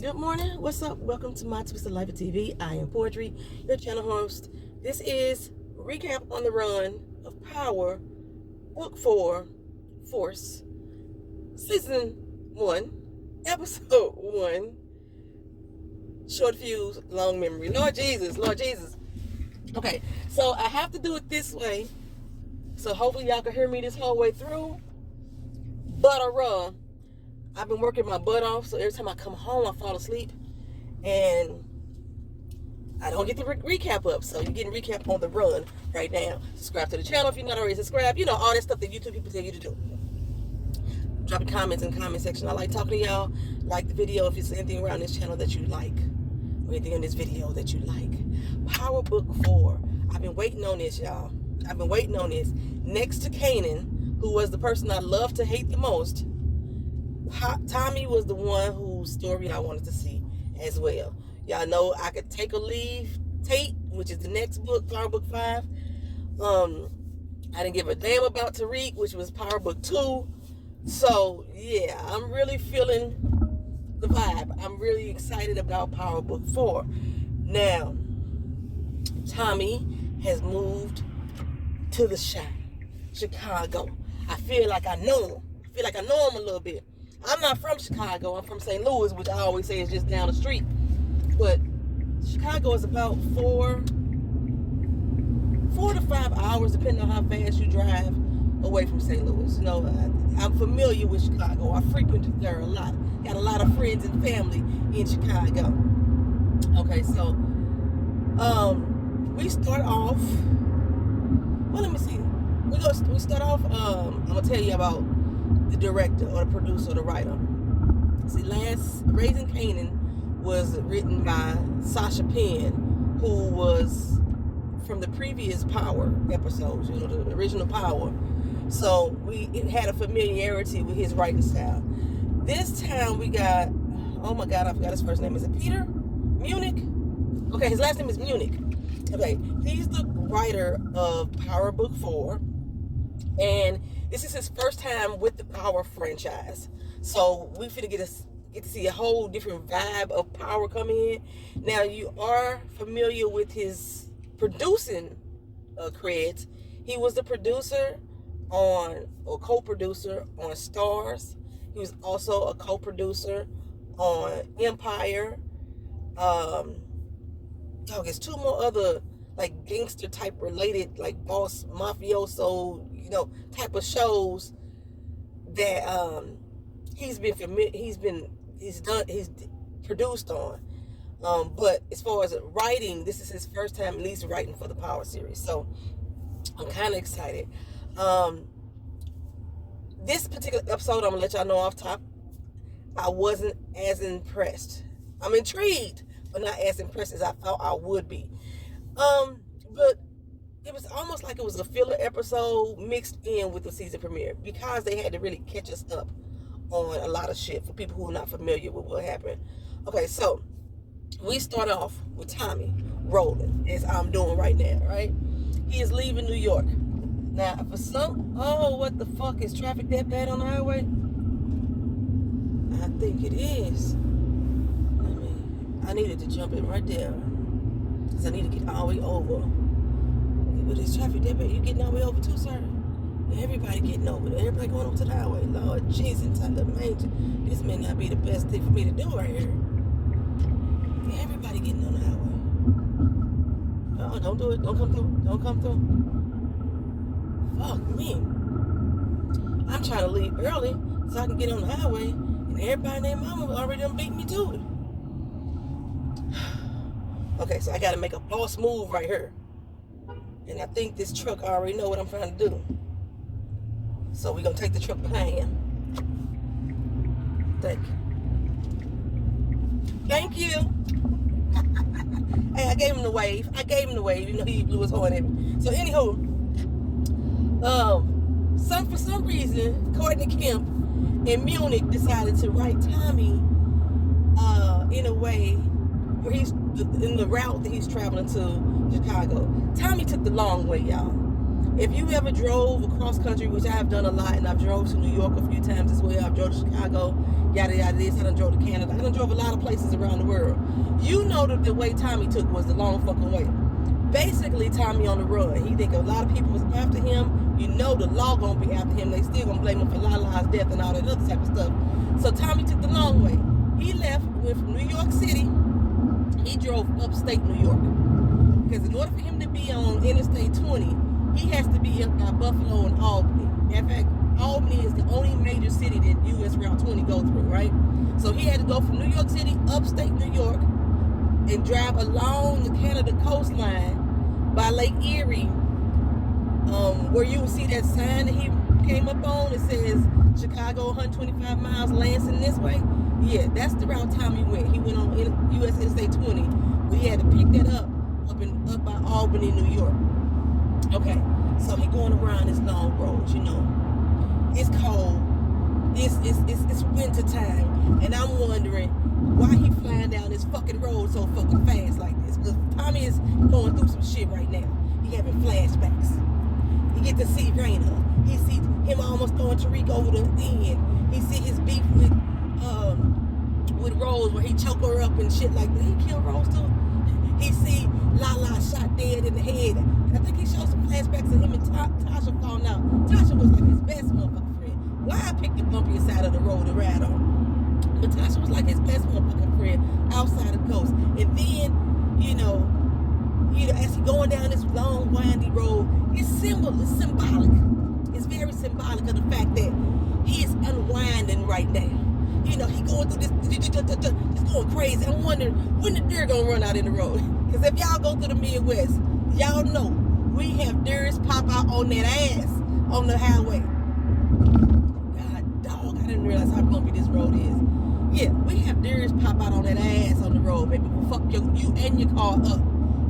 Good morning. What's up? Welcome to my Twisted Life of TV. I am Poetry, your channel host. This is Recap on the Run of Power, Book 4, Force, Season 1, Episode 1, Short Fuse, Long Memory. Lord Jesus, Lord Jesus. Okay, so I have to do it this way. So hopefully y'all can hear me this whole way through. But I've been working my butt off, so every time I come home, I fall asleep, and I don't get the recap up. So you're getting recap on the run right now. Subscribe to the channel if you're not already subscribed. You know, all that stuff that YouTube people tell you to do. Drop your comments in the comment section. I like talking to y'all. Like the video if there's anything around this channel that you like, or anything in this video that you like. Power Book 4. I've been waiting on this, y'all. I've been waiting on this. Next to Kanan, who was the person I love to hate the most, Tommy was the one whose story I wanted to see as well. Y'all know I could take or leave Tate, which is the next book, Power Book 5. I didn't give a damn about Tariq, which was Power Book 2. So, yeah, I'm really feeling the vibe. I'm really excited about Power Book 4. Now, Tommy has moved to the Chicago. I feel like I know him. I feel like I know him a little bit. I'm not from Chicago. I'm from St. Louis, which I always say is just down the street. But Chicago is about 4 to 5 hours, depending on how fast you drive away from St. Louis. You know, I'm familiar with Chicago. I frequented there a lot. Got a lot of friends and family in Chicago. Okay, so we start off. Well, let me see. We start off. I'm gonna tell you about the director or the producer or the writer. See, Raising Kanan was written by Sasha Penn, who was from the previous Power episodes, you know, the original Power. So it had a familiarity with his writing style. This time we got, oh my God, I forgot his first name. Is it Peter Munich? Okay, his last name is Munich. Okay, he's the writer of Power Book 4, and this is his first time with the Power franchise. So we finna get to see a whole different vibe of Power coming in. Now, you are familiar with his producing creds. He was the producer or co-producer on Stars. He was also a co-producer on Empire. There's 2 more other like gangster type related, like boss mafioso, you know, type of shows that he's produced on. But as far as writing, this is his first time at least writing for the Power series. So I'm kind of excited. This particular episode, I'm gonna let y'all know off top, I wasn't as impressed. I'm intrigued, but not as impressed as I thought I would be. But it was almost like it was a filler episode mixed in with the season premiere, because they had to really catch us up on a lot of shit for people who are not familiar with what happened. Okay, so we start off with Tommy rolling, as I'm doing right now, right? He is leaving New York. Now, what the fuck, is traffic that bad on the highway? I think it is. I needed to jump in right there, because I need to get all the way over. But is traffic that bad? You getting all the way over too, sir? Everybody getting over there. Everybody going over to the highway. Lord Jesus, this may not be the best thing for me to do right here. Everybody getting on the highway. Don't do it. Don't come through. Don't come through. Fuck me. I'm trying to leave early so I can get on the highway, and everybody and their mama already done beat me to it. Okay, so I got to make a boss move right here. And I think this truck already know what I'm trying to do. So we're going to take the truck behind him. Thank you. Hey, I gave him the wave. You know, he blew his horn at me. So anywho, for some reason, Courtney Kemp and Munich decided to write Tommy in a way where in the route that he's traveling to Chicago. Tommy took the long way, y'all. If you ever drove across country, which I have done a lot, and I've drove to New York a few times as well, I've drove to Chicago, yada yada this, I done drove to Canada, I done drove a lot of places around the world. You know that the way Tommy took was the long fucking way. Basically, Tommy on the run. He think a lot of people was after him. You know the law gonna be after him. They still gonna blame him for Lala's death and all that other type of stuff. So Tommy took the long way. He went from New York City. He drove upstate New York. Because in order for him to be on Interstate 20, he has to be up by Buffalo and Albany. In fact, Albany is the only major city that US Route 20 go through, right? So he had to go from New York City, upstate New York, and drive along the Canada coastline by Lake Erie, where you will see that sign that he came up on. It says Chicago 125 miles, Lansing this way. Yeah, that's the route Tommy went. He went on US Interstate 20. We had to pick that up by Albany, New York. Okay, so he going around this long road, you know. It's cold. It's winter time, and I'm wondering why he flying down this fucking road so fucking fast like this. Because Tommy is going through some shit right now. He having flashbacks. He get to see Raina. He see him almost throwing Tariq over the end. He see his beef with Rose, where he choke her up and shit like that. He kill Rose too. He see Lala shot dead in the head. I think he showed some flashbacks of him and Tasha falling out. Tasha was like his best motherfucking friend. Why I picked the bumpiest side of the road to ride on? But Tasha was like his best motherfucking friend outside of Ghost. And then, you know, as he going down this long, windy road, it's symbolic. It's very symbolic of the fact that he is unwinding right now. You know, he going through this, it's going crazy. I'm wondering when the deer gonna run out in the road. Because if y'all go through the Midwest, y'all know we have deers pop out on that ass on the highway. God dog, I didn't realize how bumpy this road is. Yeah, we have deers pop out on that ass on the road, baby. Will fuck you and your car up.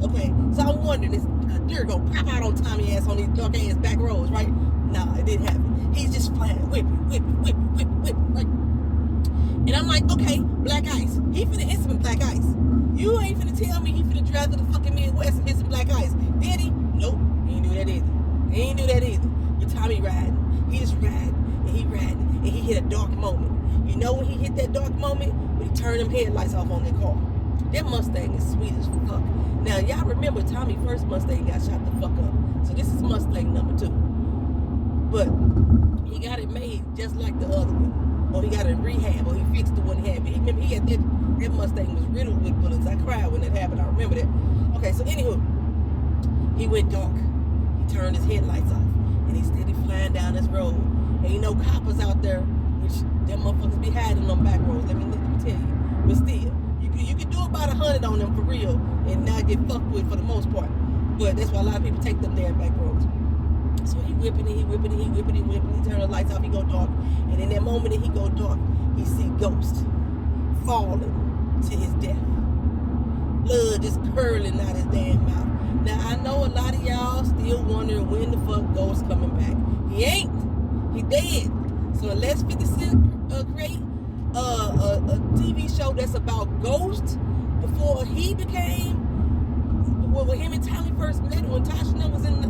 Okay, so I'm wondering, is a deer gonna pop out on Tommy ass on these dark ass back roads, right? Nah, it didn't happen. He's just flying, whip, right? And I'm like, okay, black ice. He finna hit some black ice. You ain't finna tell me he finna drive to the fucking Midwest and hit some black ice. Did he? Nope. He ain't do that either. He ain't do that either. But Tommy riding. He just riding. And he hit a dark moment. You know when he hit that dark moment? When he turned them headlights off on that car. That Mustang is sweet as fuck. Now, y'all remember Tommy's first Mustang got shot the fuck up. So this is Mustang number 2. But he got it made just like the other one. Or he got it in rehab, or he fixed the one he had. But remember, he had that Mustang was riddled with bullets. I cried when that happened. I remember that. Okay, so anywho, he went dark. He turned his headlights off, and he steady flying down this road. Ain't no coppers out there, which them motherfuckers be hiding on back roads. Let me tell you. But still, you can do about 100 on them for real, and not get fucked with for the most part. But that's why a lot of people take them there back roads. So he whipping it, he turn the lights off, he go dark. And in that moment that he go dark, he see Ghost falling to his death. Blood just curling out his damn mouth. Now I know a lot of y'all still wondering when the fuck Ghost coming back. He ain't. He dead. So unless 50 Cent create a TV show that's about Ghost before he became, when him and Tommy first met, when Tasha was in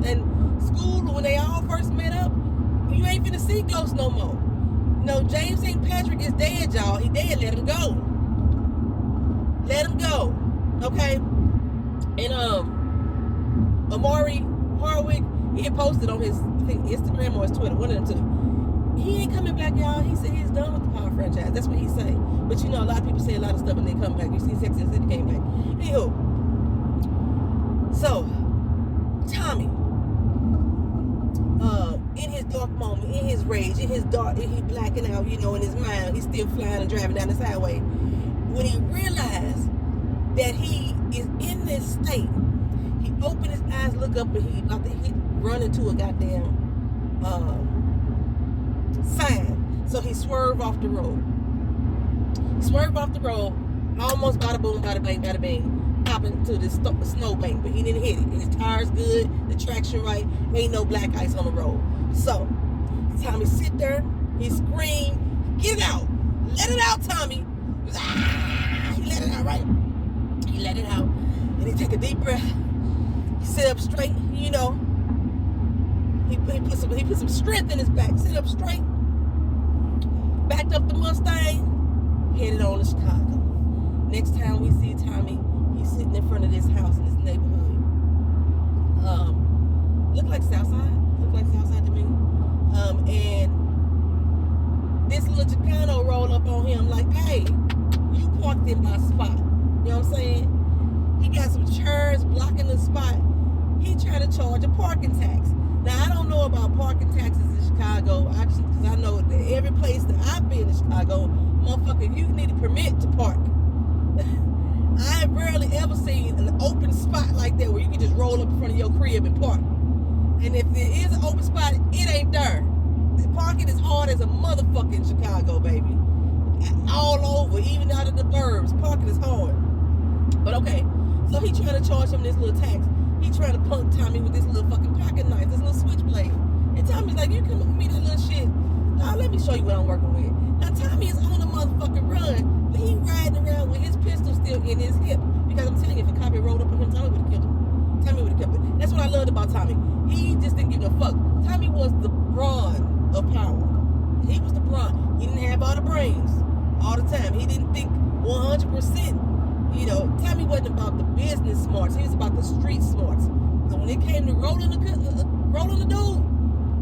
school, or when they all first met up, you ain't finna see Ghost no more. No, James St. Patrick is dead, y'all. He dead. Let him go. Let him go. Okay? And Amari Hardwick, he had posted on his, I think, Instagram or his Twitter, one of them two. He ain't coming back, y'all. He said he's done with the Power franchise. That's what he say. But you know, a lot of people say a lot of stuff and they come back. You see Sex and the City came back. Anywho. So, Tommy, in his dark moment, in his rage, in his dark, and he blacking out, you know, in his mind, he's still flying and driving down this highway. When he realized that he is in this state, he opened his eyes, look up, and he about to run into a goddamn sign. So he swerved off the road. Almost bada boom, bada bang, bada bang. Popping to this snowbank, but he didn't hit it. And his tires good, the traction right, ain't no black ice on the road. So, Tommy sit there, he screamed, get it out, let it out, Tommy. He let it out, right? He let it out, and he take a deep breath. He sit up straight, you know, put some strength in his back, sit up straight, backed up the Mustang, headed on to Chicago. Next time we see Tommy, he's sitting in front of this house in this neighborhood. Look like Southside to me. And this little Chicano rolled up on him like, hey, you parked in my spot. You know what I'm saying? He got some chairs blocking the spot. He tried to charge a parking tax. Now, I don't know about parking taxes in Chicago. Because I know that every place that I've been in Chicago, motherfucker, you need a permit to park. I have rarely ever seen an open spot like that where you can just roll up in front of your crib and park. And if there is an open spot, it ain't there. The parking is hard as a motherfucker in Chicago, baby. All over, even out of the burbs, parking is hard. But okay, so he trying to charge him this little tax. He trying to punk Tommy with this little fucking pocket knife, this little switchblade. And Tommy's like, you come with me that little shit. Now let me show you what I'm working with. Now Tommy is on the motherfucking run, but he riding around with his pistol still in his hip. Because I'm telling you, if a cop had rolled up on him, Tommy would have killed him. Tommy would have kept it. That's what I loved about Tommy. He just didn't give a fuck. Tommy was the brawn of power. He was the brawn. He didn't have all the brains all the time. He didn't think 100%. You know, Tommy wasn't about the business smarts. He was about the street smarts. So when it came to rolling the dude,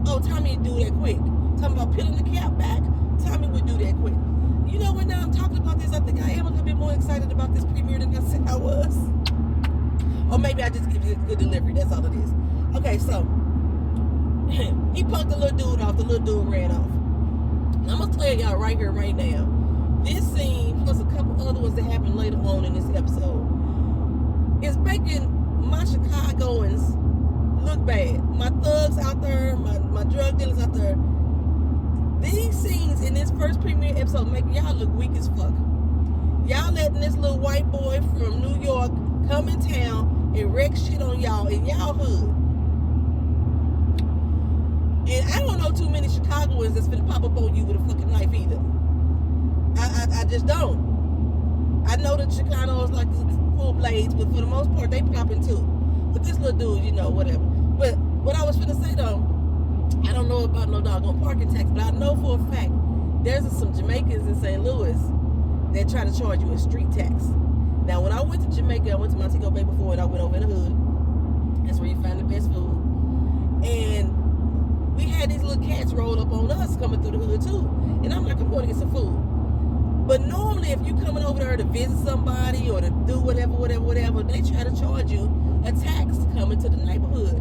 oh, Tommy would do that quick. Talking about peeling the cap back, Tommy would do that quick. You know what? Now I'm talking about this, I think I am a little bit more excited about this premiere than I said I was. Or maybe I just give you a good delivery. That's all it is. Okay, so he punked the little dude off. The little dude ran off. Now, I'm gonna tell y'all right here, right now. This scene plus a couple other ones that happened later on in this episode is making my Chicagoans look bad. My thugs out there, my drug dealers out there. These scenes in this first premiere episode make y'all look weak as fuck. Y'all letting this little white boy from New York come in town and wreck shit on y'all in y'all hood. And I don't know too many Chicagoans that's finna pop up on you with a fucking knife either. I just don't. I know that Chicanos like to pull blades, but for the most part, they popping too. But this little dude, you know, whatever. But what I was finna say though, I don't know about no doggone parking tax, but I know for a fact there's some Jamaicans in St. Louis that try to charge you a street tax. Now, when I went to Jamaica, I went to Montego Bay before, and I went over in the hood. That's where you find the best food. And we had these little cats roll up on us coming through the hood too. And I'm like, I'm going to get some food. But normally, if you coming over there to visit somebody or to do whatever, they try to charge you a tax coming to the neighborhood.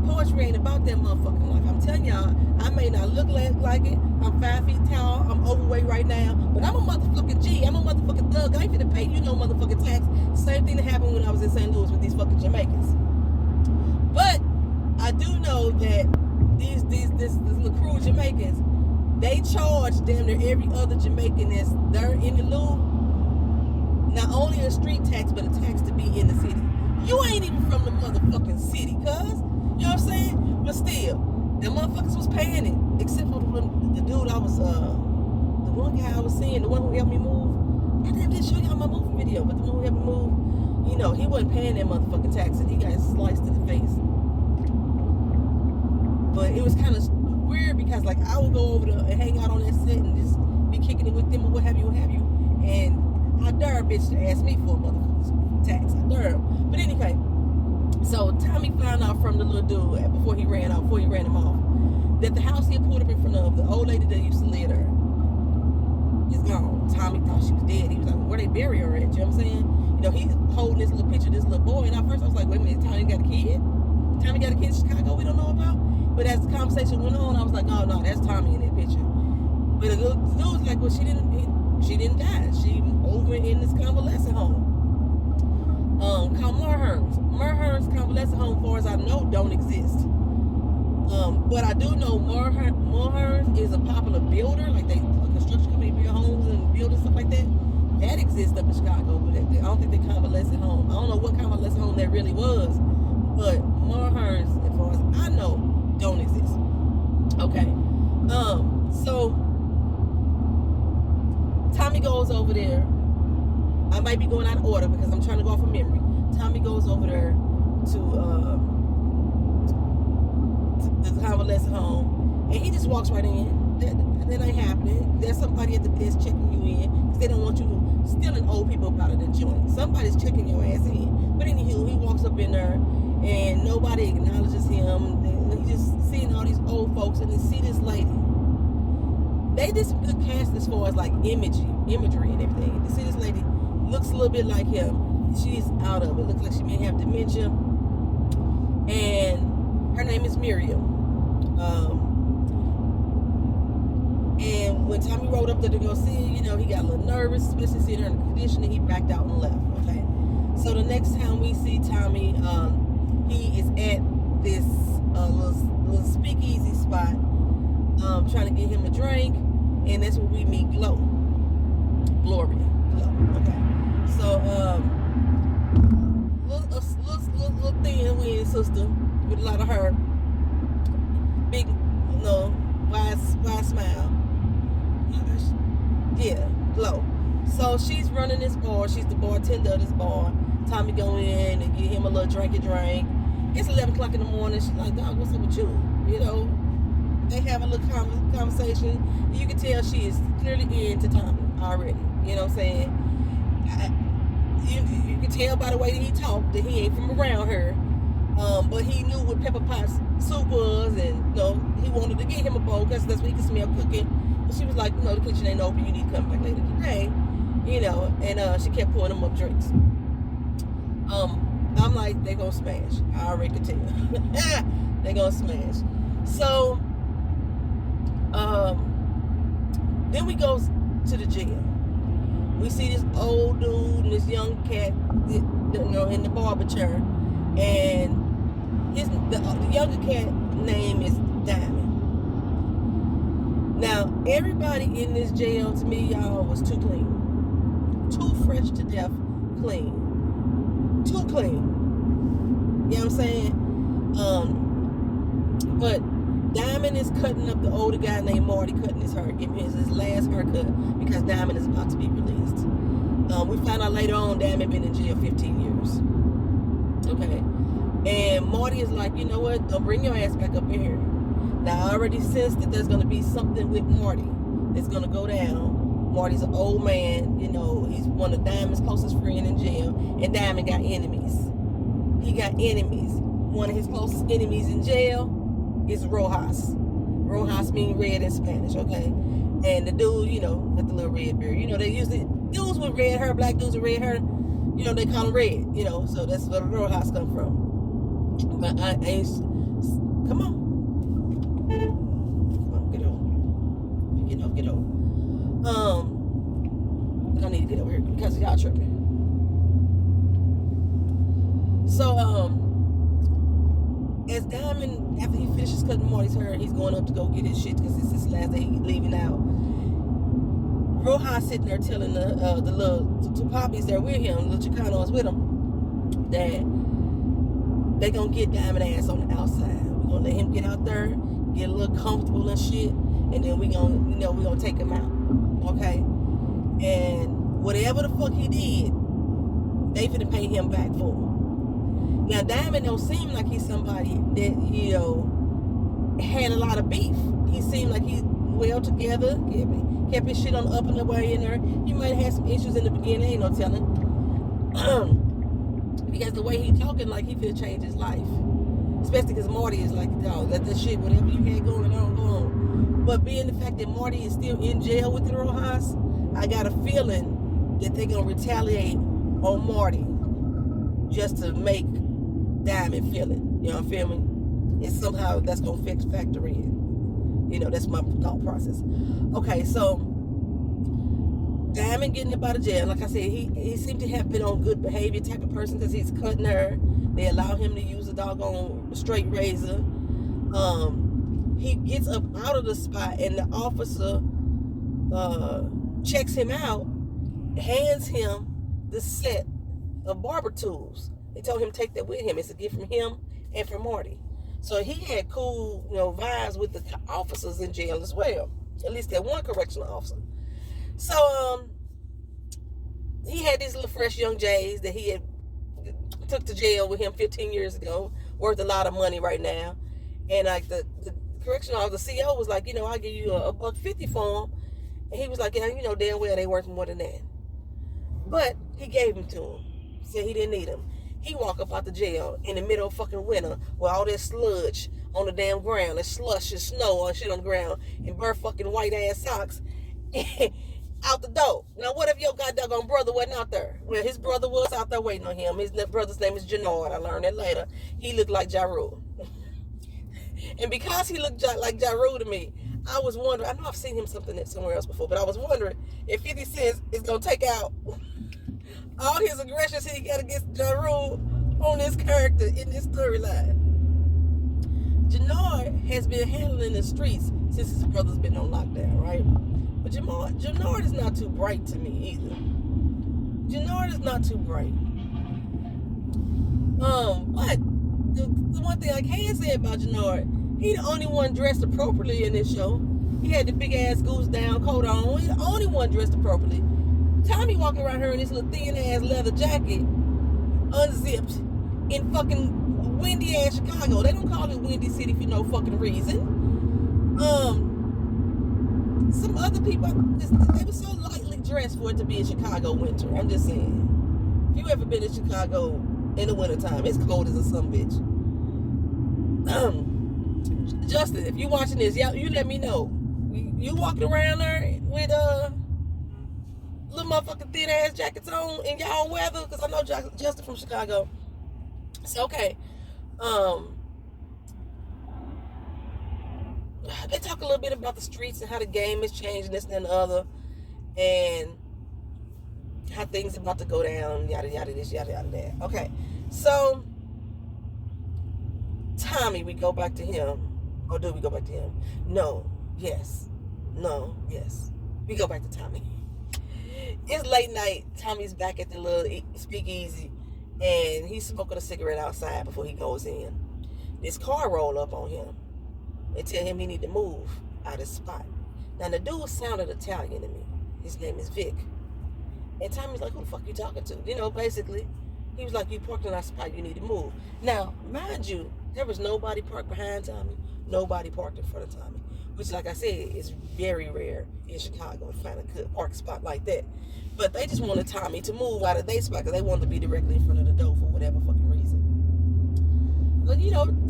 Poetry ain't about that motherfucking life. I'm telling y'all, I may not look like it. I'm 5 feet tall. I'm overweight right now. But I'm a motherfucking G. I'm a motherfucking thug. I ain't finna pay you no motherfucking tax. Same thing that happened when I was in St. Louis with these fucking Jamaicans. But I do know that this little crew of Jamaicans, they charge damn near every other Jamaican that's there in the loop not only a street tax, but a tax to be in the city. You ain't even from the motherfucking city, cuz. You know what I'm saying? But still, them motherfuckers was paying it. Except for the dude I was, the one guy I was seeing, the one who helped me move. I didn't show y'all my moving video, but the one who helped me move, you know, he wasn't paying that motherfucking tax, and he got sliced in the face. But it was kind of weird because, like, I would go over there and hang out on that set and just be kicking it with them or what have you. And I dare a bitch to ask me for a motherfucking tax. I dare him. But anyway, so Tommy found out from the little dude before he ran him off, that the house he had pulled up in front of, the old lady that used to live there, is gone. Tommy thought she was dead. He was like, where they bury her at? You know what I'm saying? You know, he's holding this little picture of this little boy. And at first I was like, wait a minute, Tommy got a kid? Tommy got a kid in Chicago we don't know about? But as the conversation went on, I was like, oh no, that's Tommy in that picture. But the dude was like, well, she didn't die. She over in this convalescent home. Called Merhurst convalescent home, as far as I know, don't exist. But I do know Merhurst is a popular builder, like a construction company build homes and build and stuff like that. That exists up in Chicago, but I don't think they convalescent home. I don't know what convalescent home that really was, but Merhurst, as far as I know, don't exist. Okay. So Tommy goes over there. I might be going out of order because I'm trying to go off of memory. Tommy goes over there to convalescent home, and he just walks right in. That ain't happening. There's somebody at the desk checking you in because they don't want you stealing old people out of the joint. Somebody's checking your ass in. But anywho, he walks up in there, and nobody acknowledges him. And he's just seeing all these old folks, and they see this lady. They did some good cast as far as like imagery and everything. They see this lady looks a little bit like him. She's out of it. Looks like she may have dementia. And her name is Miriam. And when Tommy rode up there to go see her, he got a little nervous, especially seeing her in the condition, and he backed out and left. Okay. So the next time we see Tommy, he is at this little speakeasy spot, trying to get him a drink, and that's where we meet Gloria. Okay. So little thin weird sister with a lot of hair, big, wide smile. Yeah, Glow. So she's running this bar. She's the bartender of this bar. Tommy go in and get him a little drink. It's 11 o'clock in the morning. She's like, dog, what's up with you? They have a little conversation. You can tell she is clearly into Tommy already. You know what I'm saying? You can tell by the way that he talked that he ain't from around her. But he knew what pepper pot's soup was, and he wanted to get him a bowl because that's what he could smell cooking. But she was like, the kitchen ain't open. You need to come back later today. And she kept pouring him up drinks. I'm like, they gonna smash. I already could tell. They gonna smash. So, then we go to the jail. We see this old dude and this young cat, in the barber chair, and the younger cat name is Diamond. Now, everybody in this jail, to me, y'all, was too clean, too fresh to death, clean, too clean. You know what I'm saying? But Diamond is cutting up the older guy named Marty, cutting his hair, giving his last haircut because Diamond is about to be released. We find out later on Diamond been in jail 15 years. Okay. And Marty is like, you know what? Don't bring your ass back up in here. Now, I already sensed that there's going to be something with Marty that's going to go down. Marty's an old man. He's one of Diamond's closest friends in jail. And Diamond got enemies. He got enemies. One of his closest enemies in jail is Rojas. Rojas means red in Spanish, okay? And the dude, with the little red beard. They usually, dudes with red hair, black dudes with red hair, they call them red, so that's where Rojas come from. But I ain't, come on, get over. I need to get over here because y'all tripping. So, as Diamond, after he finishes cutting Marty's hair, he's going up to go get his shit because it's his last day he's leaving out. Rojas sitting there telling the little two poppies there with him, the Chicanos with him, that they gonna get Diamond ass on the outside. We're gonna let him get out there, get a little comfortable and shit, and then we gonna take him out, okay? And whatever the fuck he did, they finna pay him back for. Now Diamond don't seem like he's somebody that had a lot of beef. He seemed like he's well together, kept his shit on the up and the way in there. He might have had some issues in the beginning, ain't no telling. Because the way he talking, like he finna change his life. Especially because Marty is like, dog, let that shit, whatever you had going on, go on. But being the fact that Marty is still in jail with the Rojas, I got a feeling that they're gonna retaliate on Marty just to make Diamond feel it. You know what I'm feeling? And somehow that's gonna factor in. That's my thought process. Okay, so Diamond getting up out of jail, like I said, he seemed to have been on good behavior type of person because he's cutting her. They allow him to use a doggone straight razor. He gets up out of the spot and the officer checks him out, hands him the set of barber tools. They told him to take that with him. It's a gift from him and from Marty. So he had cool, vibes with the officers in jail as well. At least that one correctional officer. So he had these little fresh young Jays that he had took to jail with him 15 years ago, worth a lot of money right now. And like the correctional officer, the CEO was like, I'll give you a $1.50 for him. And he was like, yeah, damn well they worth more than that. But he gave him to him. Said he didn't need him. He walked up out the jail in the middle of fucking winter with all that sludge on the damn ground, and slush and snow and shit on the ground, and bare fucking white ass socks out the door. Now what if your goddamn brother wasn't out there? Well, his brother was out there waiting on him. His brother's name is Jannard. I learned that later. He looked like Ja Rule. And because he looked like Ja Rule to me, I was wondering, I know I've seen him somewhere else before, but I was wondering if 50 Cent is going to take out all his aggressions he got against Ja Rule on this character in this storyline. Jannard has been handling the streets since his brother's been on lockdown, right? But Jannard is not too bright to me either. Jannard is not too bright. But the one thing I can say about Jannard, he the only one dressed appropriately in this show. He had the big ass goose down coat on. He the only one dressed appropriately. Tommy walking around here in this little thin ass leather jacket, unzipped, in fucking windy ass Chicago. They don't call it Windy City for no fucking reason. Some other people, they were so lightly dressed for it to be in Chicago winter. I'm just saying. If you ever been in Chicago in the wintertime, it's cold as a sumbitch. Justin, if you watching this, you let me know. You walking around there with little motherfucking thin ass jackets on in y'all weather? Because I know Justin from Chicago. It's okay. They talk a little bit about the streets and how the game is changing, this and the other, and how things about to go down, yada yada this, yada yada that. Okay, so Tommy, we go back to him, or do we go back to him? No, yes, we go back to Tommy. It's late night. Tommy's back at the little speakeasy, and he's smoking a cigarette outside before he goes in. This car roll up on him and tell him he need to move out of his spot. Now the dude sounded Italian to me. His name is Vic. And Tommy's like, who the fuck you talking to? Basically, he was like, you parked in our spot, you need to move. Now, mind you, there was nobody parked behind Tommy, nobody parked in front of Tommy, which, like I said, is very rare in Chicago to find a good park spot like that. But they just wanted Tommy to move out of their spot because they wanted to be directly in front of the door for whatever fucking reason. But,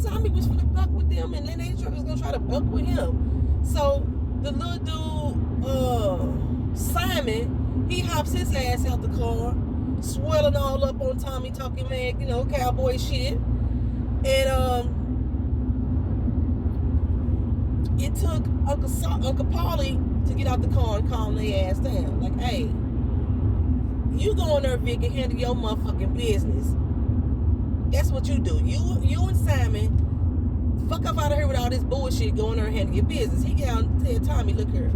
Tommy was going to buck with them, and then they was going to try to buck with him. So the little dude, Simon, he hops his ass out the car, swelling all up on Tommy, talking mad, cowboy shit. And it took Uncle Paulie to get out the car and calm their ass down. Like, hey, you go in there, Vic, and handle your motherfucking business. That's what you do. You and Simon, fuck up out of here with all this bullshit, go in there and handle your business. He got and tell Tommy, look here,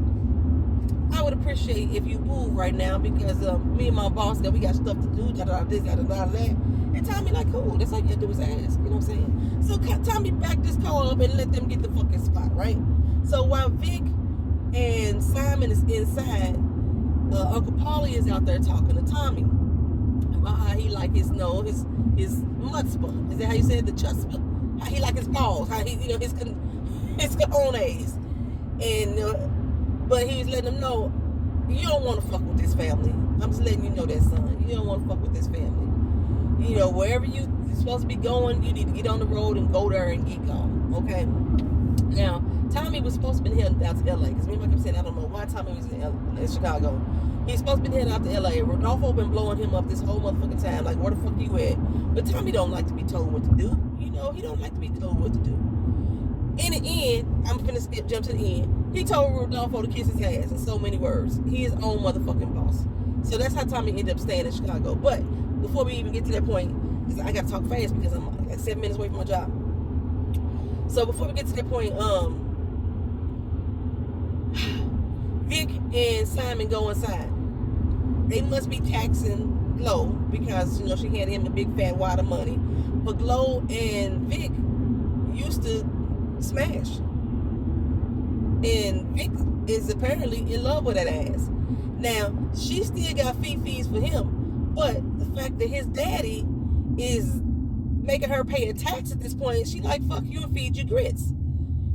I would appreciate if you move right now because me and my boss, we got stuff to do, this, that. And Tommy like, cool, that's all you gotta do is ask, you know what I'm saying? So Tommy backed this car up and let them get the fucking spot, right? So while Vic and Simon is inside, Uncle Paulie is out there talking to Tommy about how he like his mutzpah. Is that how you say it? The chutzpah? How he like his balls, how he, his cojones. And, but he was letting them know, you don't want to fuck with this family. I'm just letting you know that, son. You don't want to fuck with this family. Wherever you're supposed to be going, you need to get on the road and go there and get gone, okay? Now, Tommy was supposed to be heading out to L.A. because me and I kept saying, I don't know why Tommy was in Chicago. He's supposed to be heading out to L.A. Rodolfo been blowing him up this whole motherfucking time, like, where the fuck you at? But Tommy don't like to be told what to do. He don't like to be told what to do. In the end, I'm finna jump to the end. He told Rodolfo to kiss his ass in so many words. He his own motherfucking boss. So that's how Tommy ended up staying in Chicago. But before we even get to that point, because I gotta talk fast because I'm like 7 minutes away from my job. So before we get to that point, Vic and Simon go inside. They must be taxing Glow because she handed him the big fat wad of money. But Glow and Vic used to smash, and Vic is apparently in love with that ass. Now she still got fees for him, but the fact that his daddy is making her pay a tax at this point. She like, fuck you and feed you grits.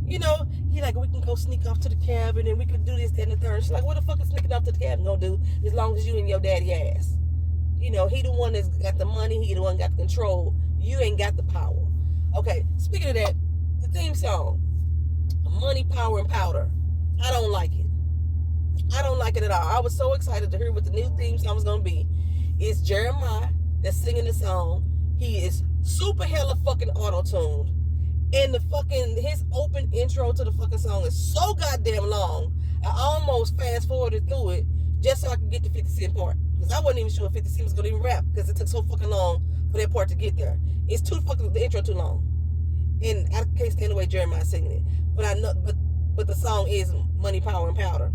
You know, he like, we can go sneak off to the cabin and we can do this, that, and the third. She's like, what the fuck is sneaking off to the cabin gonna do as long as you and your daddy ass? You know, he the one that's got the money, he the one got the control. You ain't got the power. Okay, speaking of that, the theme song, Money, Power, and Powder. I don't like it. I don't like it at all. I was so excited to hear what the new theme song was gonna be. It's Jeremiah that's singing the song. He is super hella fucking auto-tuned. And his open intro to the fucking song is so goddamn long. I almost fast forwarded through it just so I could get the 50 Cent part. Because I wasn't even sure if 50 Cent was going to even rap because it took so fucking long for that part to get there. It's the intro too long. And I can't stand the way Jeremiah singing it. But I know, but the song is Money, Power, and Powder.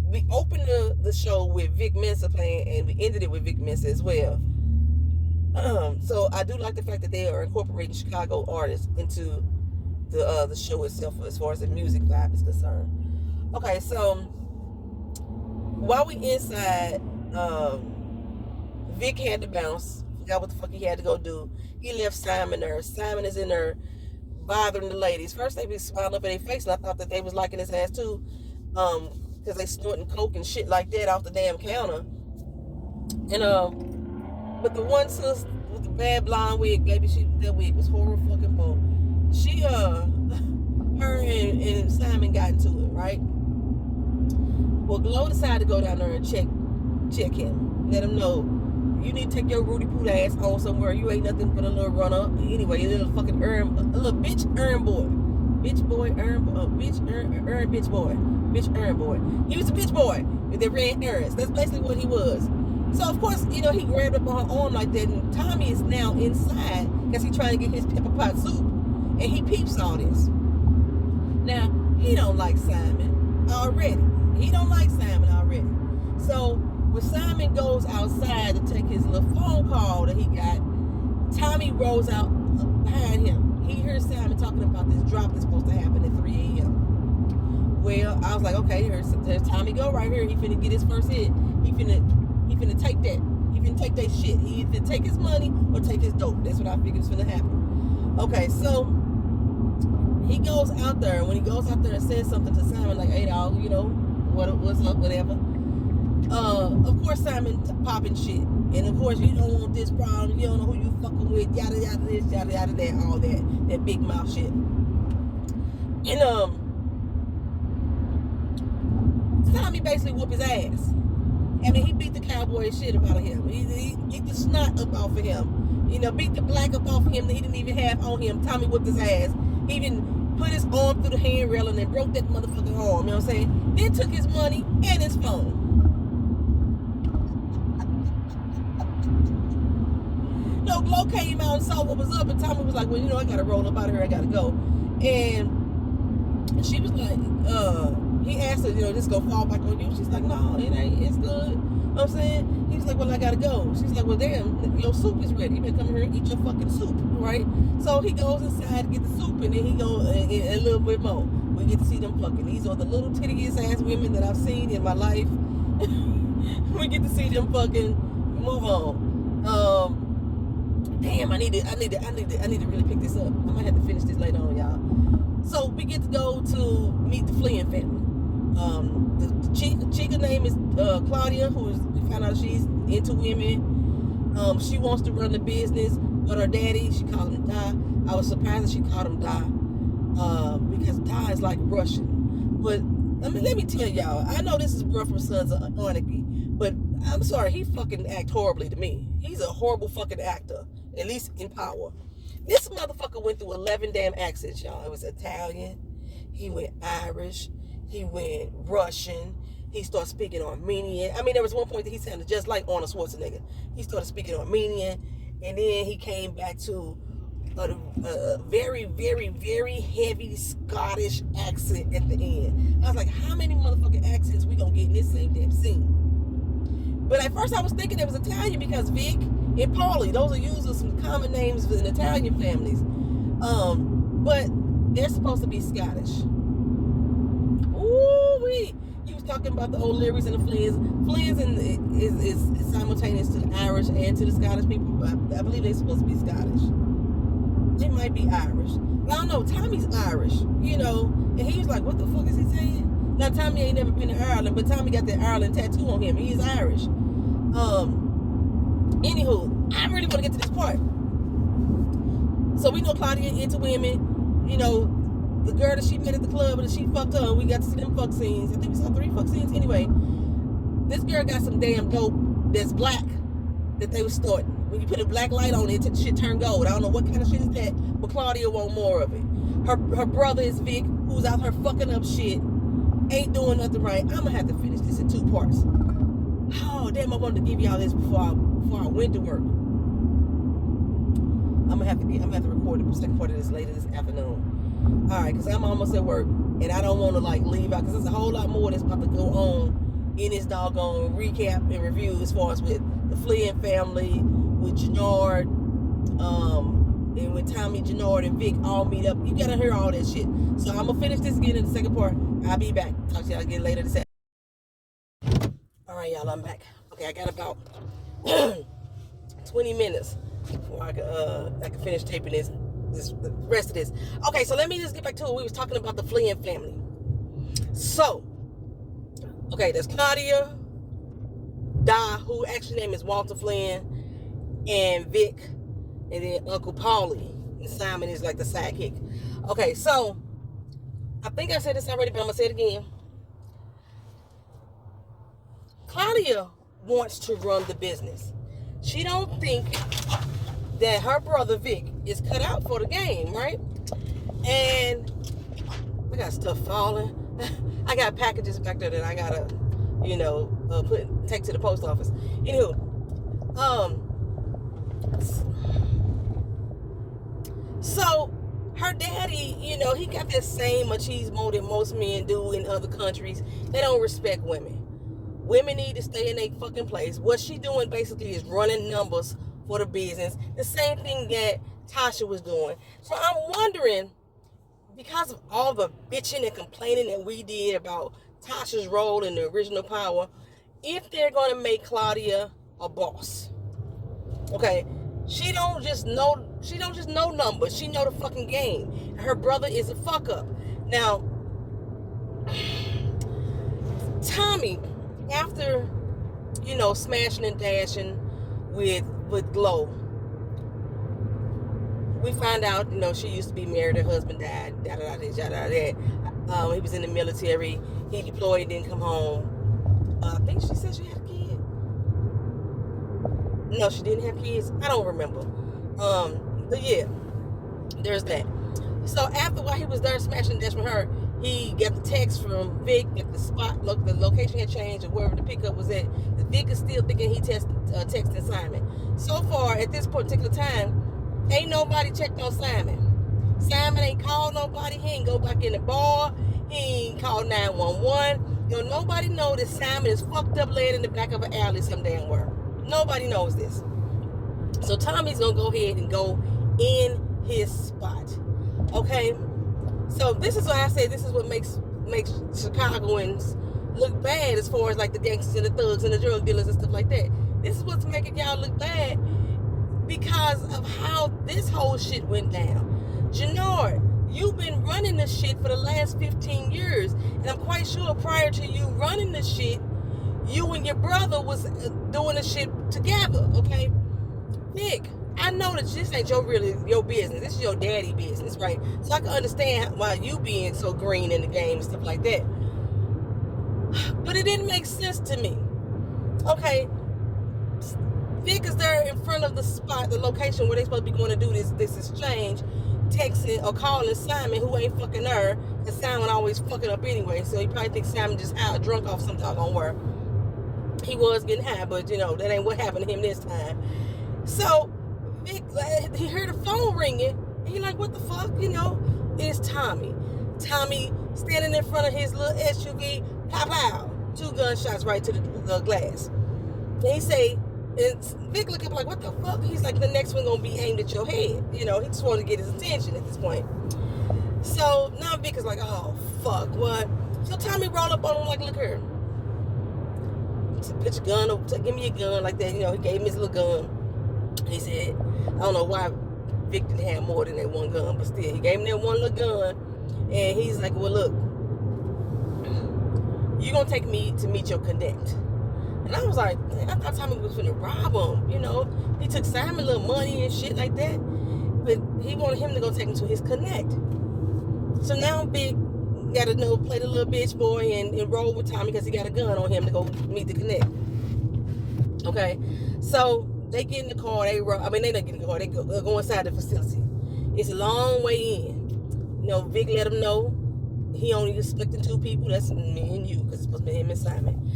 We opened the show with Vic Mensa playing, and we ended it with Vic Mensa as well. So I do like the fact that they are incorporating Chicago artists into the show itself as far as the music vibe is concerned. Okay, so while we inside, Vic had to bounce. Forgot what the fuck he had to go do. He left Simon there. Simon is in there bothering the ladies. First they be smiling up in their face, and I thought that they was liking his ass too, because they snorting coke and shit like that off the damn counter. And but the one sis with the bad blonde wig, baby, that wig was horrible fucking bull. She, her and Simon got into it, right? Well, Glow decided to go down there and check him. Let him know, you need to take your Rudy Poo ass on somewhere. You ain't nothing but a little runner. Anyway, a little fucking bitch boy. He was a bitch boy that ran errands. That's basically what he was. So, of course, you know, he grabbed up on her arm like that, and Tommy is now inside because he's trying to get his pepper pot soup, and he peeps all this. Now, he don't like Simon already. So, when Simon goes outside to take his little phone call that he got, Tommy rolls out behind him. He hears Simon talking about this drop that's supposed to happen at 3 a.m. Well, I was like, okay, there's Tommy go right here. He finna get his first hit. He finna take that. He finna take that shit. He either take his money or take his dope. That's what I figured was finna happen. Okay, so he goes out there. When he goes out there and says something to Simon like, hey dog, you know, what's up, whatever. Of course Simon popping shit. And of course you don't want this problem. You don't know who you fucking with. Yada yada this, yada yada that, all that big mouth shit. And Tommy basically whooped his ass. I mean, he beat the cowboy shit up out of him. He the snot up off of him. You know, beat the black up off of him that he didn't even have on him. Tommy whipped his ass. He even put his arm through the handrail and then broke that motherfucking arm. You know what I'm saying? Then took his money and his phone. No, Glow came out and saw what was up, and Tommy was like, well, you know, I gotta roll up out of here. I gotta go. And she was like, he asked her, you know, just go fall back on you. She's like, no, it ain't. It's good. You know what I'm saying? He was like, well, I gotta go. She's like, well, damn, your soup is ready. You better come here and eat your fucking soup, right? So he goes inside to get the soup, and then he goes a little bit more. We get to see them fucking. These are the little tittiest ass women that I've seen in my life. We get to see them fucking move on. Damn, I need to really pick this up. I might have to finish this later on, y'all. So we get to go to meet the Flynn family. The chick, her name is Claudia, we found out she's into women. She wants to run the business, but her daddy, she called him Da. I was surprised that she called him Da, because Da is like Russian. But let me tell y'all, I know this is Bruh from Sons of Anarchy, but I'm sorry, he fucking act horribly to me. He's a horrible fucking actor, at least in Power. This motherfucker went through 11 damn accents, y'all. It was Italian, he went Irish, he went Russian, he started speaking Armenian. I mean, there was one point that he sounded just like Arnold Schwarzenegger. He started speaking Armenian, and then he came back to a very, very, very heavy Scottish accent at the end. I was like, how many motherfucking accents we gonna get in this same damn scene? But at first I was thinking it was Italian because Vic and Paulie, those are usually some common names in Italian families. But they're supposed to be Scottish. Ooh-wee. You was talking about the O'Learys and the Flynns. Flynns is simultaneous to the Irish and to the Scottish people. I believe they're supposed to be Scottish. They might be Irish. I don't know. Tommy's Irish, you know. And he was like, what the fuck is he saying? Now, Tommy ain't never been to Ireland, but Tommy got that Ireland tattoo on him. He is Irish. Anywho, I really want to get to this part. So we know Claudia into women. You know, the girl that she met at the club and she fucked up. We got to see them fuck scenes. I think we saw 3 fuck scenes. Anyway, this girl got some damn dope that's black that they was starting. When you put a black light on it, shit turn gold. I don't know what kind of shit is that, but Claudia want more of it. Her brother is Vic, who's out here fucking up shit, ain't doing nothing right. I'm gonna have to finish this in 2 parts. Oh damn! I wanted to give y'all this before I went to work. I'm gonna have to record the second part of this later this afternoon. All right, because I'm almost at work and I don't want to like leave out because there's a whole lot more that's about to go on in this doggone recap and review as far as with the Flynn family, with Jannard, and with Tommy, Jannard, and Vic all meet up. You gotta hear all that shit. So I'm gonna finish this again in the second part. I'll be back. Talk to y'all again later this afternoon. All right, y'all, I'm back. Okay, I got about 20 minutes before I can finish taping the rest of this. Okay, so let me just get back to it. We was talking about the Flynn family. So, okay, there's Claudia, who actually name is Walter Flynn, and Vic, and then Uncle Paulie, and Simon is like the sidekick. Okay, so I think I said this already, but I'm gonna say it again. Claudia wants to run the business. She don't think that her brother Vic is cut out for the game, right? And I got stuff falling. I got packages back there that I gotta, you know, take to the post office. Anywho, so her daddy, you know, he got that same machismo that most men do in other countries. They don't respect women. Women need to stay in their fucking place. What she doing basically is running numbers for the business. The same thing that Tasha was doing. So I'm wondering, because of all the bitching and complaining that we did about Tasha's role in the original Power, if they're going to make Claudia a boss. Okay, she don't just know numbers. She know the fucking game. Her brother is a fuck up. Now, Tommy, after, you know, smashing and dashing with Glow, we find out, you know, she used to be married, her husband died, he was in the military, he deployed, didn't come home. I think she said she had a kid. No, she didn't have kids. I don't remember. But yeah, there's that. So after while he was there smashing and dashing with her, he got the text from Vic that the location had changed or wherever the pickup was at. Vic is still thinking he texted Simon. So far, at this particular time, ain't nobody checked on Simon. Simon ain't called nobody. He ain't go back in the bar. He ain't called 911. You know, nobody know that Simon is fucked up laying in the back of an alley some damn where. Nobody knows this. So Tommy's gonna go ahead and go in his spot. Okay? So this is why I say this is what makes Chicagoans look bad as far as like the gangsters and the thugs and the drug dealers and stuff like that. This is what's making y'all look bad because of how this whole shit went down. Jannard, you've been running this shit for the last 15 years. And I'm quite sure prior to you running this shit, you and your brother was doing the shit together, okay? Nick, I know that this ain't your business. This is your daddy business, right? So I can understand why you being so green in the game and stuff like that. But it didn't make sense to me. Okay, Vic is there in front of the spot, the location where they supposed to be going to do this exchange, texting or calling Simon, who ain't fucking her, and Simon always fucking up anyway, so he probably thinks Simon just out drunk off some doggone where he was getting high, but you know, that ain't what happened to him this time. So Vic, he heard the phone ringing, and he like, what the fuck, you know? It's Tommy. Tommy standing in front of his little SUV, pow pow, 2 gunshots right to the glass. And he say, and Vic look up like, what the fuck? He's like, the next one gonna be aimed at your head. You know, he just wanted to get his attention at this point. So now Vic is like, oh fuck, what? So Tommy roll up on him like, look here. put your gun over, give me your gun like that. You know, he gave him his little gun. He said, I don't know why Vic didn't have more than that one gun, but still, he gave him that one little gun. And he's like, well, look, you're going to take me to meet your connect. And I was like, man, I thought Tommy was going to rob him. You know, he took Simon a little money and shit like that. But he wanted him to go take him to his connect. So now Big got to play the little bitch boy and roll with Tommy because he got a gun on him to go meet the connect. Okay, so they get in the car. They not get in the car. They go inside the facility. It's a long way in. You know, Vic let him know he only expecting 2 people. That's me and you, because it's supposed to be him and Simon.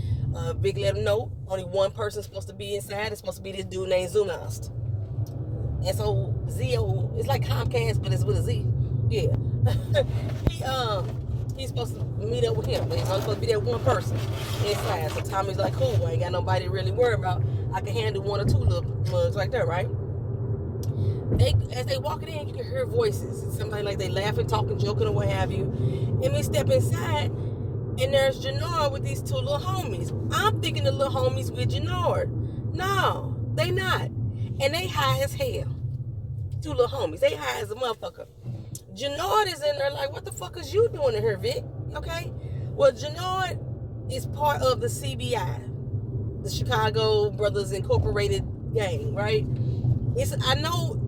Vic let him know only one person's supposed to be inside. It's supposed to be this dude named Zumast. And so Zio, it's like Comcast, but it's with a Z. Yeah. He's supposed to meet up with him, but he's only supposed to be that one person inside. So Tommy's like, cool, I ain't got nobody to really worry about. I can handle 1 or 2 little mugs right there, right? As they walking in, you can hear voices. It's something like they laughing, talking, joking, or what have you. And we step inside, and there's Jannard with these 2 little homies. I'm thinking the little homies with Jannard. No, they not. And they high as hell. 2 little homies. They high as a motherfucker. Jannard is in there like, what the fuck is you doing in here, Vic? Okay? Well, Jannard is part of the CBI, the Chicago Brothers Incorporated gang, right? I know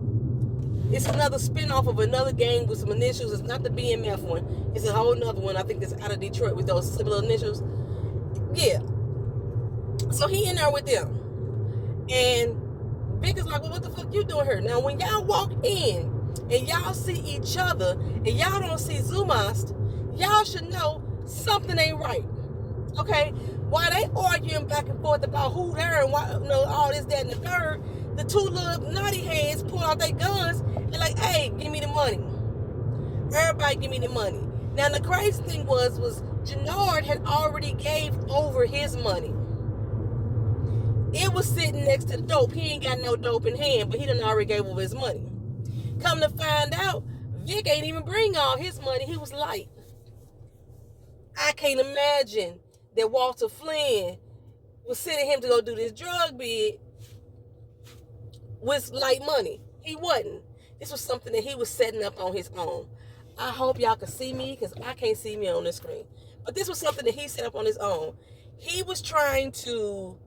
it's another spinoff of another gang with some initials. It's not the BMF one. It's a whole nother one. I think it's out of Detroit with those similar initials. Yeah. So he in there with them. And Vic is like, well, what the fuck you doing here? Now, when y'all walk in and y'all see each other and y'all don't see Zumast, y'all should know something ain't right. Okay? While they arguing back and forth about who there and why, you know, all this, that, and the third, the 2 little naughty heads pull out their guns and like, hey, give me the money. Everybody give me the money. Now, the crazy thing was Jannard had already gave over his money. It was sitting next to the dope. He ain't got no dope in hand, but he done already gave over his money. Come to find out, Vic ain't even bring all his money. He was light. I can't imagine that Walter Flynn was sending him to go do this drug bid with light money. He wasn't. This was something that he was setting up on his own. I hope y'all can see me because I can't see me on the screen. But this was something that he set up on his own. He was trying to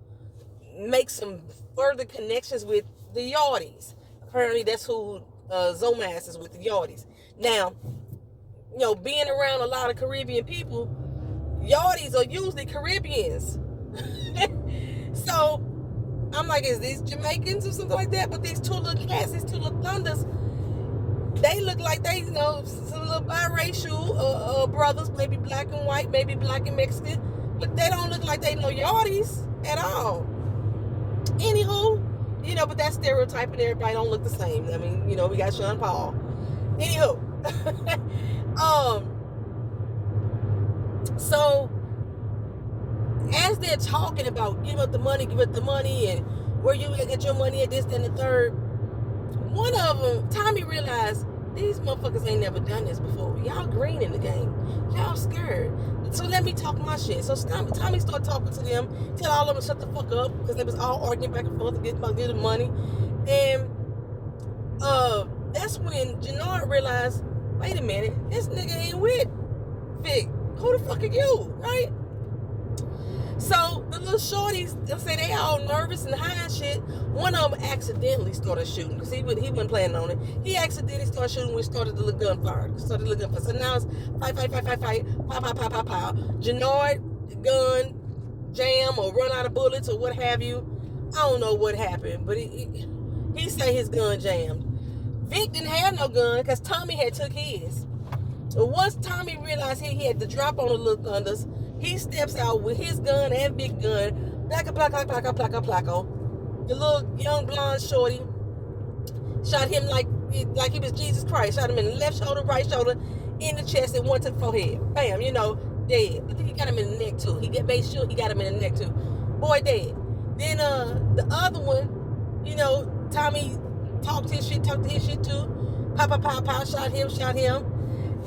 make some further connections with the Yardis. Apparently that's who Zomas is, with the Yardis. Now, you know, being around a lot of Caribbean people, Yardis are usually Caribbeans. So I'm like, is these Jamaicans or something like that? But these 2 little cats, these 2 little thunders, they look like they, you know, some little biracial brothers, maybe black and white, maybe black and Mexican, but they don't look like they know Yardis at all. Anywho, you know, but that stereotype and everybody don't look the same. I mean, you know, we got Sean Paul. Anywho, so as they're talking about give up the money, and where you gonna get your money at, this, and the third, one of them, Tommy, realized these motherfuckers ain't never done this before. Y'all green in the game. Y'all scared. So let me talk my shit. So Tommy started talking to them, tell all of them to shut the fuck up, because they was all arguing back and forth to get the money. And that's when Jannard realized, wait a minute, this nigga ain't with Vic. Who the fuck are you, right? So the little shorties, they'll say they all nervous and high and shit. One of them accidentally started shooting because he wasn't planning on it. He accidentally started shooting when he started the little gunfire. So now it's fight, pow. Jannard, gun, jam or run out of bullets or what have you. I don't know what happened, but he said his gun jammed. Vic didn't have no gun because Tommy had took his. So once Tommy realized he had to drop on the little thunders, he steps out with his gun and big gun, placco. The little young blonde shorty shot him like he was Jesus Christ. Shot him in the left shoulder, right shoulder, in the chest, and one to the forehead. Bam, you know, dead. I think he got him in the neck too. He made sure he got him in the neck too. Boy, dead. Then the other one, you know, Tommy talked his shit too. Pow, shot him.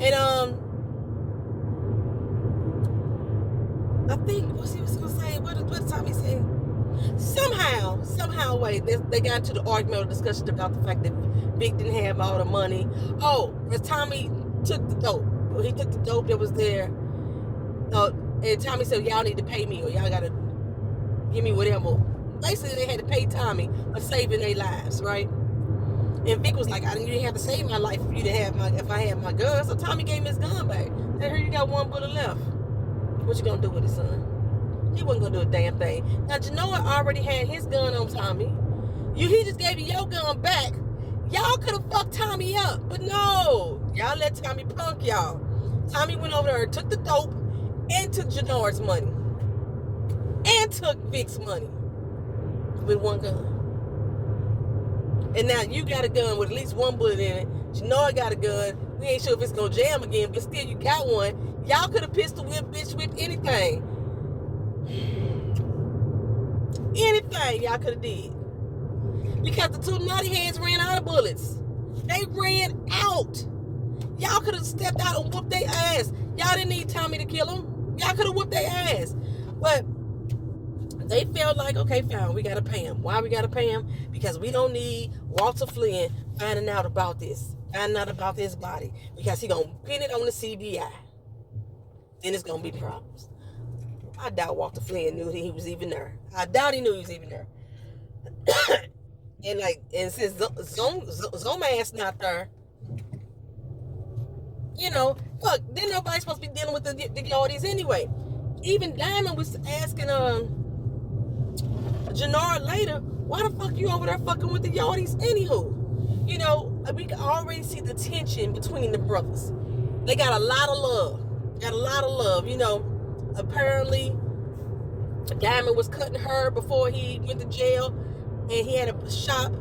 And I think what he was gonna say, what Tommy said? Somehow, wait, they got into the argument or discussion about the fact that Vic didn't have all the money. Oh, because Tommy took the dope. He took the dope that was there. And Tommy said, y'all need to pay me or y'all got to give me whatever. Basically, they had to pay Tommy for saving their lives, right? And Vic was like, you didn't have to save my life if I had my gun. So Tommy gave him his gun back. They heard you got one bullet left. What you gonna do with it, son? He wasn't gonna do a damn thing. Now, Genoa already had his gun on Tommy. He just gave you your gun back. Y'all could have fucked Tommy up, but no. Y'all let Tommy punk y'all. Tommy went over there and took the dope and took Genoa's money. And took Vic's money. With one gun. And now you got a gun with at least one bullet in it. Genoa got a gun. We ain't sure if it's gonna jam again, but still you got one. Y'all could have pistol whipped, bitch whipped, anything. Anything y'all could have did. Because the two naughty hands ran out of bullets. They ran out. Y'all could have stepped out and whooped their ass. Y'all didn't need Tommy to kill them. Y'all could have whooped their ass. But they felt like, okay, fine, we got to pay him. Why we got to pay him? Because we don't need Walter Flynn finding out about this. Finding out about this body. Because he going to pin it on the CBI. Then it's going to be problems. I doubt Walter Flynn knew he was even there. I doubt he knew he was even there. and since Zoma's not there, you know, fuck, then nobody's supposed to be dealing with the Yardies anyway. Even Diamond was asking Jannard later, why the fuck you over there fucking with the Yardies anywho? You know, we can already see the tension between the brothers. They got a lot of love. You know, apparently Diamond was cutting her before he went to jail, and he had a shop,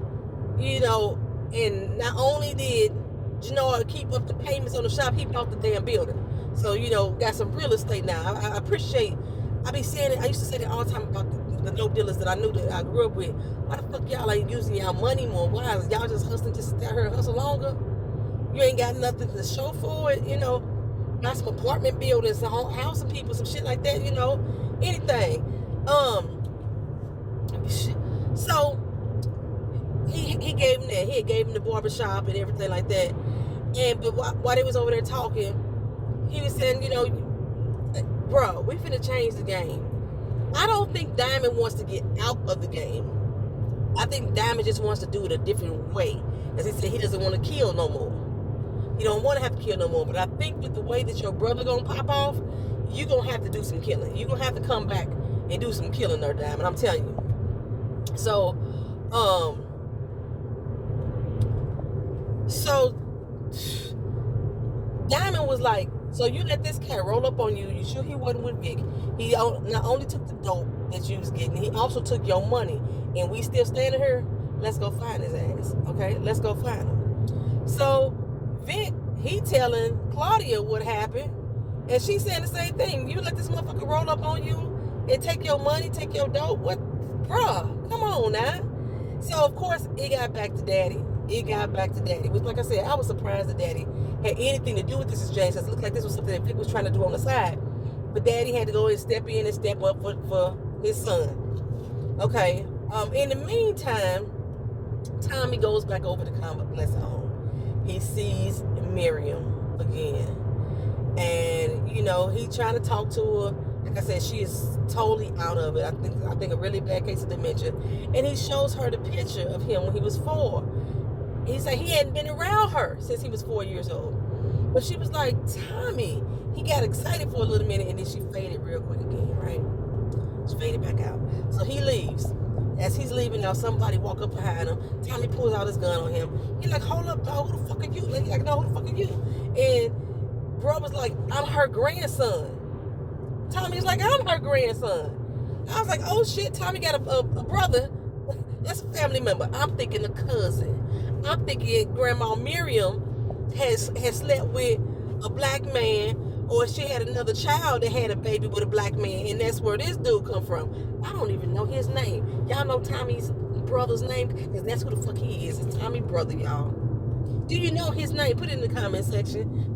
you know, and not only did Jannard keep up the payments on the shop, he bought the damn building. So, you know, got some real estate now. I appreciate, I be saying it, I used to say that all the time about the dope dealers that I knew that I grew up with. Why the fuck y'all ain't using y'all money more? Why is y'all just hustling, just sit there and hustle longer? You ain't got nothing to show for it, you know. Got some apartment buildings, some housing people, some shit like that, you know. Anything. So he gave him that. He gave him the barbershop and everything like that. But while they was over there talking, he was saying, you know, bro, we finna change the game. I don't think Diamond wants to get out of the game. I think Diamond just wants to do it a different way. As he said, he doesn't want to kill no more. He don't want to have to kill no more. But I think with the way that your brother gonna pop off, you gonna have to do some killing. You gonna have to come back and do some killing there, Diamond. I'm telling you. So Diamond was like, so you let this cat roll up on you. You sure he wasn't with Vic? He not only took the dope that you was getting, he also took your money. And we still standing here? Let's go find his ass. Okay? Let's go find him. So Vic, he telling Claudia what happened. And she saying the same thing. You let this motherfucker roll up on you and take your money, take your dope? What? Bruh, come on now. So, of course, it got back to Daddy. Which, like I said, I was surprised that Daddy had anything to do with this exchange. It looked like this was something that Vic was trying to do on the side. But Daddy had to go and step in and step up for his son. Okay. In the meantime, Tommy goes back over to Complex home. He sees Miriam again. And, you know, he trying to talk to her. Like I said, she is totally out of it. I think a really bad case of dementia. And he shows her the picture of him when he was 4. He said he hadn't been around her since he was 4 years old. But she was like, Tommy. He got excited for a little minute, and then she faded real quick again, right? She faded back out. So he leaves. As he's leaving now, somebody walk up behind him. Tommy pulls out his gun on him. He's like, hold up, dog. Who the fuck are you? He's like, no, who the fuck are you? And bro was like, I'm her grandson. Tommy's like, I'm her grandson. I was like, oh shit, Tommy got a brother. That's a family member. I'm thinking a cousin. I'm thinking Grandma Miriam has slept with a black man, or she had another child that had a baby with a black man, and that's where this dude come from. I don't even know his name. Y'all know Tommy's brother's name? Because that's who the fuck he is. It's Tommy's brother, y'all. Do you know his name? Put it in the comment section.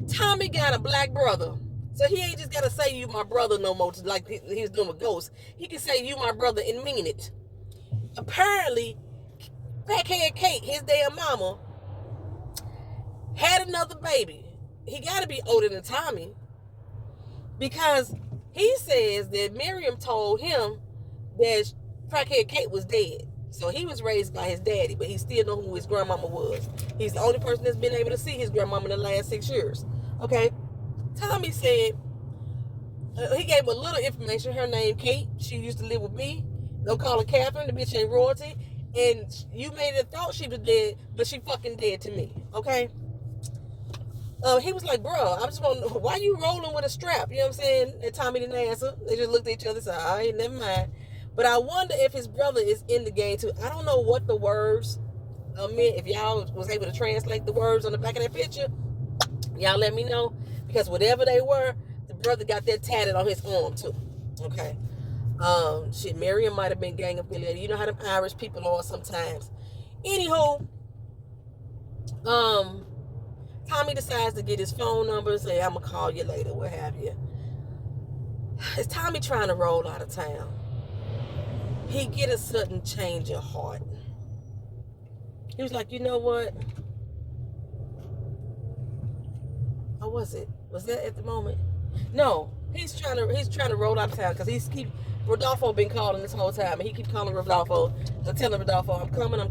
Tommy got a black brother. So he ain't just gotta say you my brother no more, like he was doing with Ghost. He can say you my brother and mean it. Apparently, crackhead Kate, his damn mama, had another baby. He gotta be older than Tommy, because he says that Miriam told him that crackhead Kate was dead. So he was raised by his daddy, but he still know who his grandmama was. He's the only person that's been able to see his grandmama in the last 6 years. Okay? Tommy said, he gave a little information. Her name Kate. She used to live with me. Don't call her Catherine. The bitch ain't royalty. And you made it thought she was dead, but she fucking dead to me. Okay? He was like, bro, I just want to know, why you rolling with a strap? You know what I'm saying? And Tommy didn't answer. They just looked at each other and said, all right, never mind. But I wonder if his brother is in the game too. I don't know what the words meant. If y'all was able to translate the words on the back of that picture, y'all let me know. Because whatever they were, the brother got that tatted on his arm too. Okay. Shit, Miriam might have been gang affiliated. You know how them Irish people are sometimes. Anywho, Tommy decides to get his phone number and say, I'm gonna call you later, what have you. Is Tommy trying to roll out of town? He get a sudden change of heart. He was like, you know what? How was it? Was that at the moment? No, he's trying to roll out of town because Rodolfo been calling this whole time, and he keep calling Rodolfo, telling Rodolfo, I'm coming to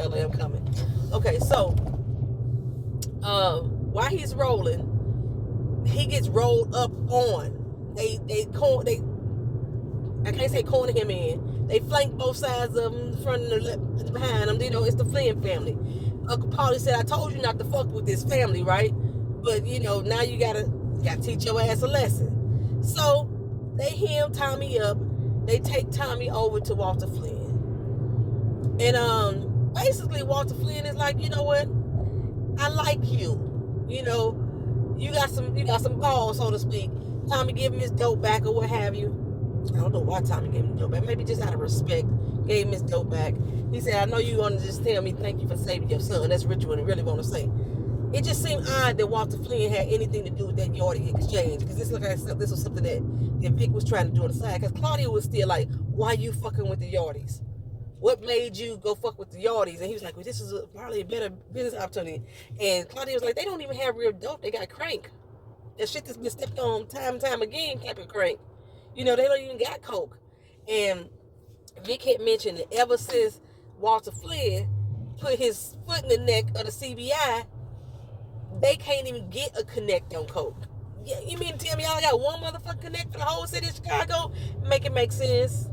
LA, I'm coming. Okay, so while he's rolling, he gets rolled up on. They I can't say corner him in. They flank both sides of him, front and behind him. You know, it's the Flynn family. Uncle Paulie said, I told you not to fuck with this family, right? But, you know, now you gotta teach your ass a lesson. So, they hem Tommy up. They take Tommy over to Walter Flynn. And, basically, Walter Flynn is like, you know what? I like you. You know, you got some balls, so to speak. Tommy give him his dope back or what have you. I don't know why Tommy gave him the dope back. Maybe just out of respect, gave him his dope back. He said, I know you want to just tell me thank you for saving your son. That's what you really want to say. It just seemed odd that Walter Flynn had anything to do with that Yardie exchange. Because this was something that Vic was trying to do on the side. Because Claudia was still like, why you fucking with the Yardies? What made you go fuck with the Yardies? And he was like, well, this is probably a better business opportunity. And Claudia was like, they don't even have real dope. They got crank. That shit that's been stepped on time and time again, Captain Crank. You know, they don't even got coke. And Vic had mentioned that ever since Walter Flynn put his foot in the neck of the CBI, they can't even get a connect on coke. Yeah, you mean to tell me y'all got one motherfucking connect for the whole city of Chicago? Make it make sense.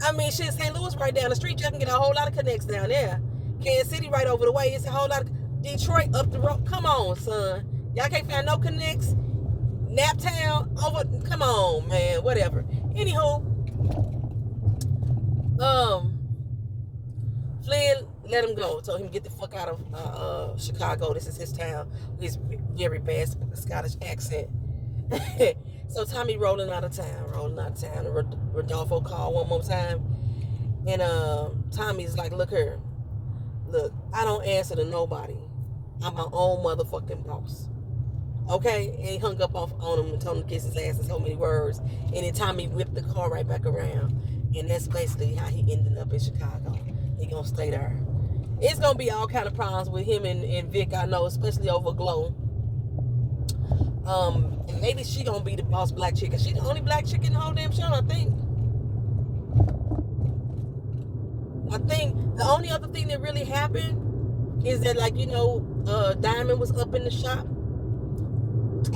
I mean, shit, St. Louis right down the street, y'all can get a whole lot of connects down there. Kansas City right over the way, it's a whole lot of Detroit up the road. Come on, son. Y'all can't find no connects. Naptown over, come on, man, whatever. Anywho, Flynn let him go, told him to get the fuck out of Chicago. This is his town. His very bad Scottish accent. So Tommy rolling out of town. And Rodolfo called one more time, and Tommy's like, look, I don't answer to nobody. I'm my own motherfucking boss. Okay, and he hung up on him and told him to kiss his ass in so many words. And then Tommy whipped the car right back around. And that's basically how he ended up in Chicago. He gonna stay there. It's gonna be all kind of problems with him and Vic, I know, especially over Glow. And maybe she gonna be the boss black chick. She the only black chick in the whole damn show, I think. I think the only other thing that really happened is that, like, you know, Diamond was up in the shop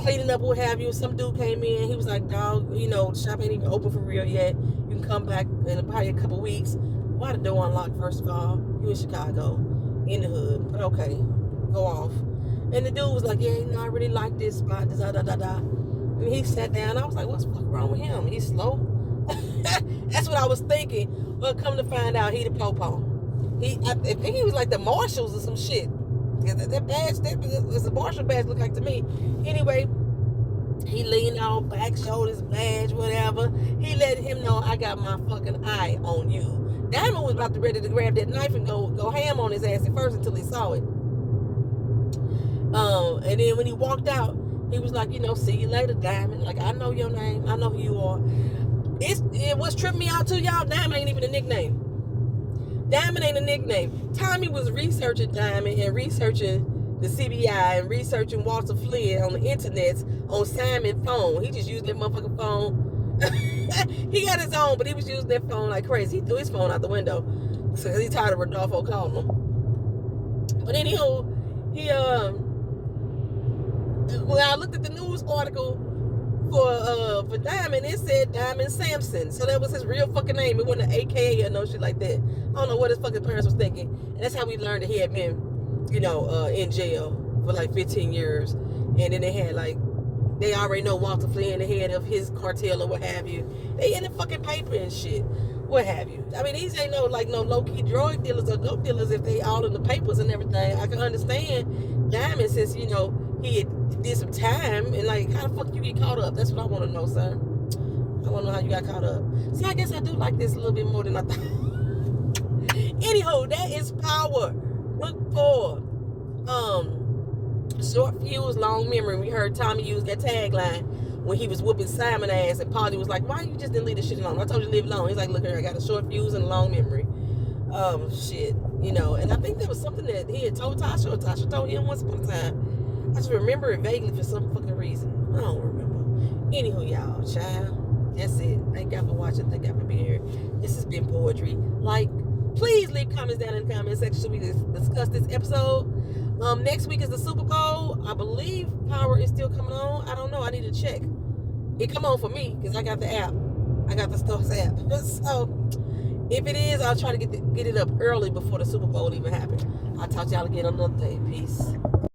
cleaning up, what have you. Some dude came in. He was like, dog, you know, the shop ain't even open for real yet. You can come back in probably a couple weeks. Why the door unlocked, first of all? You in Chicago, in the hood. But okay, go off. And the dude was like, yeah, you know, I really like this spot, da da da da. And he sat down. I was like, what's the fuck wrong with him? He's slow. That's what I was thinking. But come to find out, he the popo. I think he was like the marshals or some shit. That badge, that was a marshal badge, looked like to me. Anyway, he leaned out back, showed his badge, whatever. He let him know, I got my fucking eye on you. Diamond was about to ready to grab that knife and go ham on his ass at first until he saw it. And then when he walked out, He was like, see you later, Diamond. Like, I know your name. I know who you are. It was tripping me out too, y'all. Diamond ain't even a nickname. Diamond ain't a nickname. Tommy was researching Diamond and researching the CBI and researching Walter Flynn on the internet on Simon's phone. He just used that motherfucking phone. He got his own, but he was using that phone like crazy. He threw his phone out the window because he tired of Rodolfo calling him. But anywho, when I looked at the news article for Diamond, it said Diamond Sampson. So that was his real fucking name. It wasn't an AKA or no shit like that. I don't know what his fucking parents was thinking. And that's how we learned that he had been, in jail for like 15 years. And then they had they already know Walter Flynn, the head of his cartel or what have you. They in the fucking paper and shit. What have you. I mean, these ain't no low-key drug dealers or dope dealers if they all in the papers and everything. I can understand Diamond since, he had did some time and how the fuck you get caught up? That's what I want to know, sir. I want to know how you got caught up. See, I guess I do like this a little bit more than I thought. Anywho, that is Power. Look for short fuse, long memory. We heard Tommy use that tagline when he was whooping Simon ass, and Polly was like, why you just didn't leave this shit alone? I told you to leave it alone. He's like, look here, I got a short fuse and a long memory. Shit. And I think that was something that he had told Tasha, or Tasha told him once upon a time. I just remember it vaguely for some fucking reason. I don't remember. Anywho, y'all, child, that's it. Thank y'all for watching. Thank y'all for being here. This has been Poetry. Please leave comments down in the comment section so we can discuss this episode. Next week is the Super Bowl. I believe Power is still coming on. I don't know. I need to check. It come on for me because I got the app. I got the Stars app. So if it is, I'll try to get it up early before the Super Bowl even happens. I'll talk to y'all again on another day. Peace.